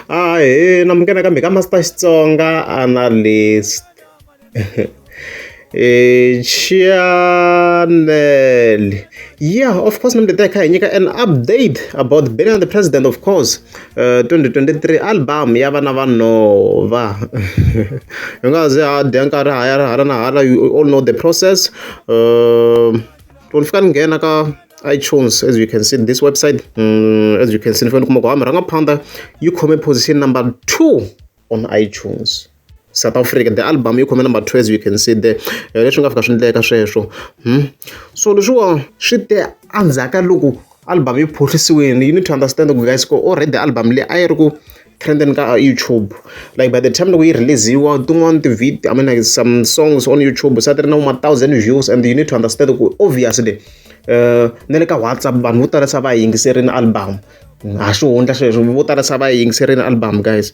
namukela kambe ka Master Xitsonga analyst. Channel. Yeah, of course, an update about being the president, of course. 2023 album Yavana Vanova. You all know the process. iTunes, as you can see, this website, as you can see, you come in position number 2 on iTunes. South Africa, the album you come number 2, as you can see there. So the shit there anzaka logo album you phohlisiwe. You need to understand, guys, go already the album le ayirgo trending ka YouTube. Like by the time we release you don't want the video, I mean like some songs on YouTube so there now 1,000 views, and you need to understand, obviously neleka WhatsApp vanhu vo tala sa va yingiserini album a swi hundla sweswo vo tala sa va yingiserini album, guys.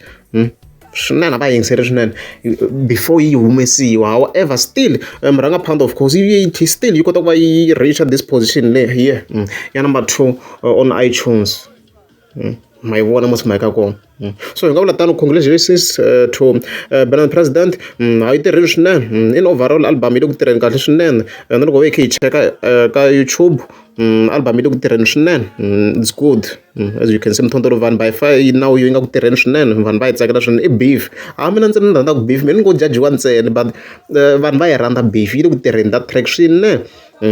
Swinene va yingiseri swinene before yi humesiwa. However, still murangaphansi, of course, still you kota ku va yi reach this position le here ya number 2 on iTunes. My vona mos maika kona. So hi nga vula tano, congratulations to Bernard President. A yi tirhile swinene in overall album yi le ku tirheni kahle swinene, na loko hi cheka ka YouTube album yi le ku tirheni swinene. It's good, as you can see. Mthondolo vanhu by far now yi nga ku tirheni swinene, vanhu va yi tsakela swinene. I beef mina ndzi rhandza ku beef, mina ni ngo jajiwa ntsena, but vanhu va yi rhandza beef, yi le ku tirheni that track swinene.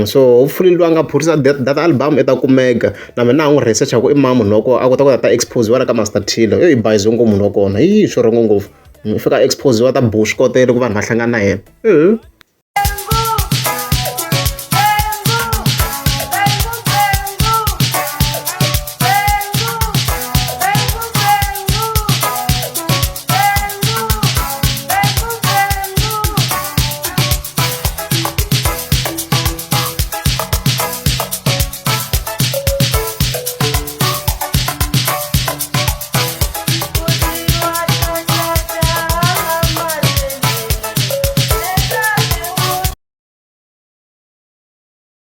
So hopefully lo anga phohlisa that album eta kumeka na mina n'wi research ku i mama noko a kota ku ta expose wala ka Master Tilo i bayizo ngo munhu kona swo rongo ngopfu fika expose wa ta bush kotele ku vanhu va hlangana na yena.